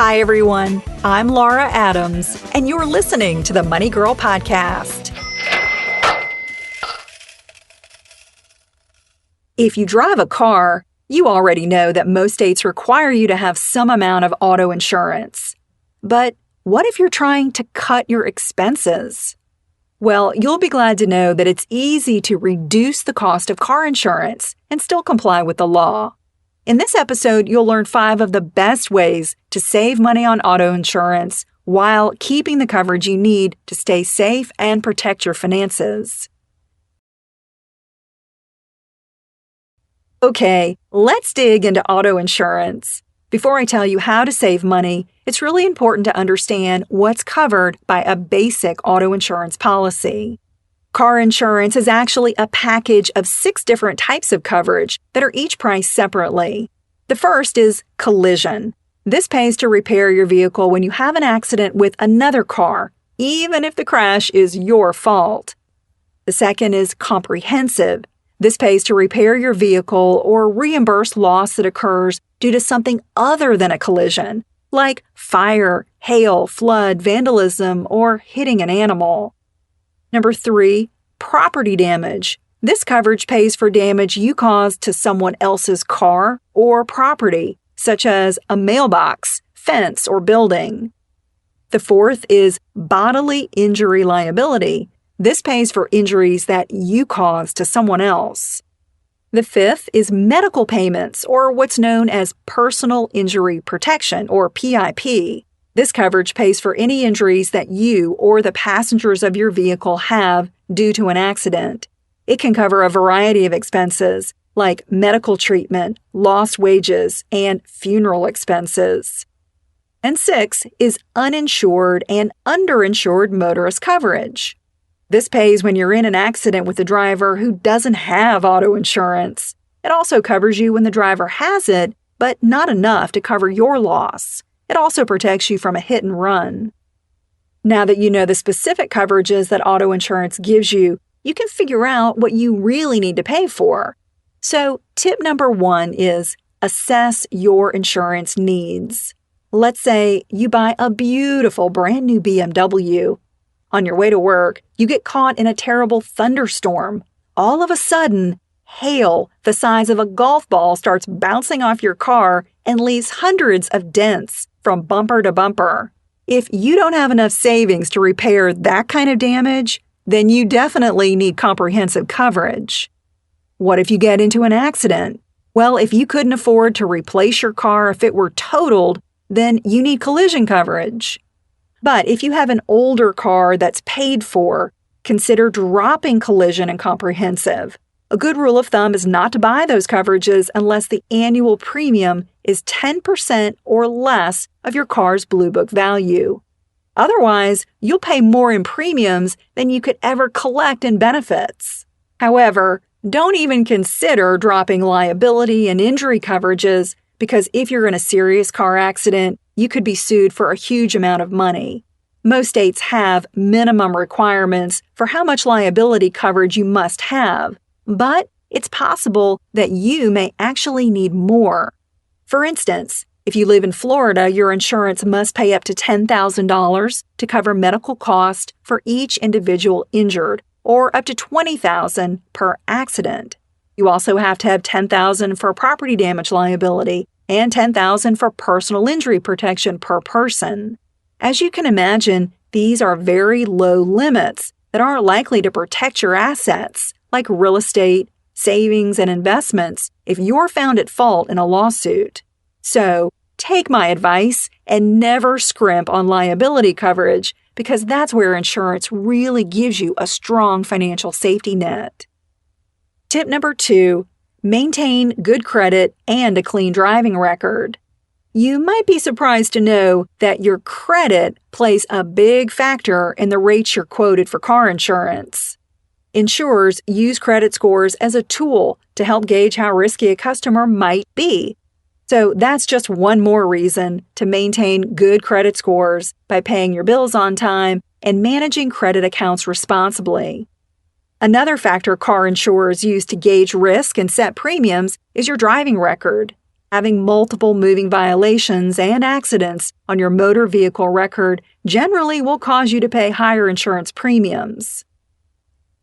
Hi, everyone. I'm Laura Adams, and you're listening to the Money Girl Podcast. If you drive a car, you already know that most states require you to have some amount of auto insurance. But what if you're trying to cut your expenses? Well, you'll be glad to know that it's easy to reduce the cost of car insurance and still comply with the law. In this episode, you'll learn 5 of the best ways to save money on auto insurance while keeping the coverage you need to stay safe and protect your finances. Okay, let's dig into auto insurance. Before I tell you how to save money, it's really important to understand what's covered by a basic auto insurance policy. Car insurance is actually a package of 6 different types of coverage that are each priced separately. The first is collision. This pays to repair your vehicle when you have an accident with another car, even if the crash is your fault. The second is comprehensive. This pays to repair your vehicle or reimburse loss that occurs due to something other than a collision, like fire, hail, flood, vandalism, or hitting an animal. Number 3, property damage. This coverage pays for damage you caused to someone else's car or property, such as a mailbox, fence, or building. The fourth is bodily injury liability. This pays for injuries that you caused to someone else. The fifth is medical payments, or what's known as personal injury protection, or PIP. This coverage pays for any injuries that you or the passengers of your vehicle have due to an accident. It can cover a variety of expenses, like medical treatment, lost wages, and funeral expenses. And 6 is uninsured and underinsured motorist coverage. This pays when you're in an accident with a driver who doesn't have auto insurance. It also covers you when the driver has it, but not enough to cover your loss. It also protects you from a hit and run. Now that you know the specific coverages that auto insurance gives you, you can figure out what you really need to pay for. So, tip number 1 is assess your insurance needs. Let's say you buy a beautiful brand new BMW. On your way to work, you get caught in a terrible thunderstorm. All of a sudden, hail the size of a golf ball starts bouncing off your car and leaves hundreds of dents from bumper to bumper. If you don't have enough savings to repair that kind of damage, then you definitely need comprehensive coverage. What if you get into an accident? Well, if you couldn't afford to replace your car if it were totaled, then you need collision coverage. But if you have an older car that's paid for, consider dropping collision and comprehensive. A good rule of thumb is not to buy those coverages unless the annual premium is 10% or less of your car's Blue Book value. Otherwise, you'll pay more in premiums than you could ever collect in benefits. However, don't even consider dropping liability and injury coverages because if you're in a serious car accident, you could be sued for a huge amount of money. Most states have minimum requirements for how much liability coverage you must have, but it's possible that you may actually need more. For instance, if you live in Florida, your insurance must pay up to $10,000 to cover medical costs for each individual injured, or up to $20,000 per accident. You also have to have $10,000 for property damage liability and $10,000 for personal injury protection per person. As you can imagine, these are very low limits that aren't likely to protect your assets, like real estate, savings, and investments, if you're found at fault in a lawsuit. So, take my advice and never scrimp on liability coverage because that's where insurance really gives you a strong financial safety net. Tip number 2, maintain good credit and a clean driving record. You might be surprised to know that your credit plays a big factor in the rates you're quoted for car insurance. Insurers use credit scores as a tool to help gauge how risky a customer might be. So that's just one more reason to maintain good credit scores by paying your bills on time and managing credit accounts responsibly. Another factor car insurers use to gauge risk and set premiums is your driving record. Having multiple moving violations and accidents on your motor vehicle record generally will cause you to pay higher insurance premiums.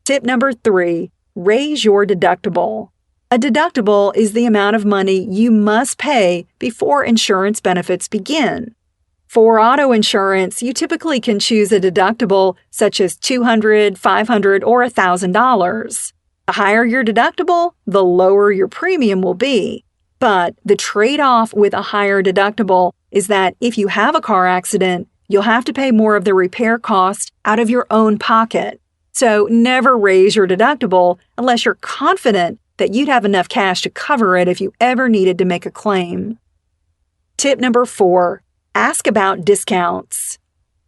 Tip number 3, raise your deductible. A deductible is the amount of money you must pay before insurance benefits begin. For auto insurance, you typically can choose a deductible such as $200, $500, or $1,000. The higher your deductible, the lower your premium will be. But the trade-off with a higher deductible is that if you have a car accident, you'll have to pay more of the repair cost out of your own pocket. So never raise your deductible unless you're confident that you'd have enough cash to cover it if you ever needed to make a claim. Tip number 4, ask about discounts.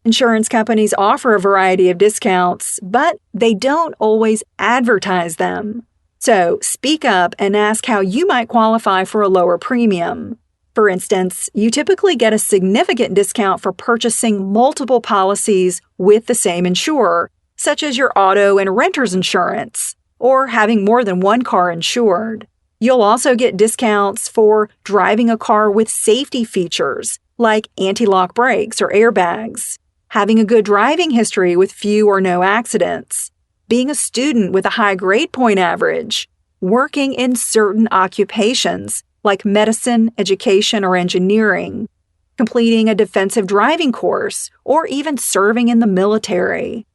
Insurance companies offer a variety of discounts, but they don't always advertise them. So speak up and ask how you might qualify for a lower premium. For instance, you typically get a significant discount for purchasing multiple policies with the same insurer, such as your auto and renter's insurance, or having more than one car insured. You'll also get discounts for driving a car with safety features, like anti-lock brakes or airbags, having a good driving history with few or no accidents, being a student with a high grade point average, working in certain occupations like medicine, education, or engineering, completing a defensive driving course, or even serving in the military.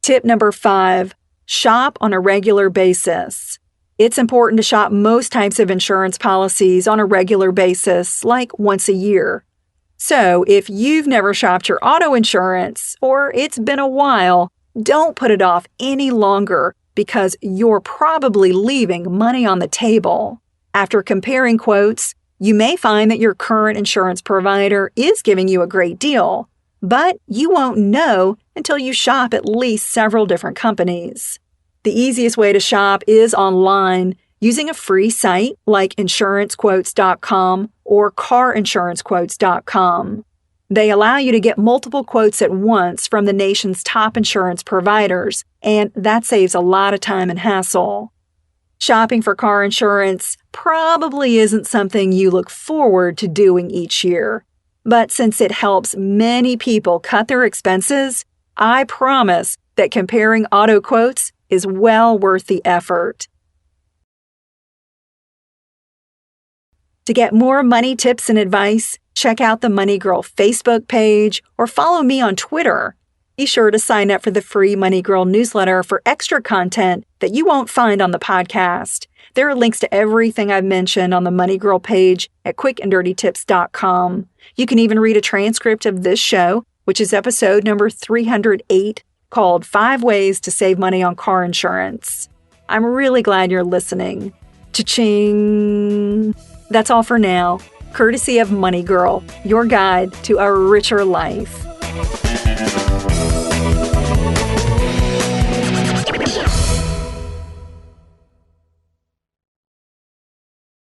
Tip number 5, shop on a regular basis. It's important to shop most types of insurance policies on a regular basis, like once a year. So if you've never shopped your auto insurance, or it's been a while, don't put it off any longer because you're probably leaving money on the table. After comparing quotes, you may find that your current insurance provider is giving you a great deal, but you won't know until you shop at least several different companies. The easiest way to shop is online using a free site like insurancequotes.com or carinsurancequotes.com. They allow you to get multiple quotes at once from the nation's top insurance providers, and that saves a lot of time and hassle. Shopping for car insurance probably isn't something you look forward to doing each year, but since it helps many people cut their expenses, I promise that comparing auto quotes is well worth the effort. To get more money tips and advice, check out the Money Girl Facebook page or follow me on Twitter. Be sure to sign up for the free Money Girl newsletter for extra content that you won't find on the podcast. There are links to everything I've mentioned on the Money Girl page at quickanddirtytips.com. You can even read a transcript of this show, which is episode number 308, called 5 Ways to Save Money on Car Insurance. I'm really glad you're listening. Cha-ching! That's all for now. Courtesy of Money Girl, your guide to a richer life.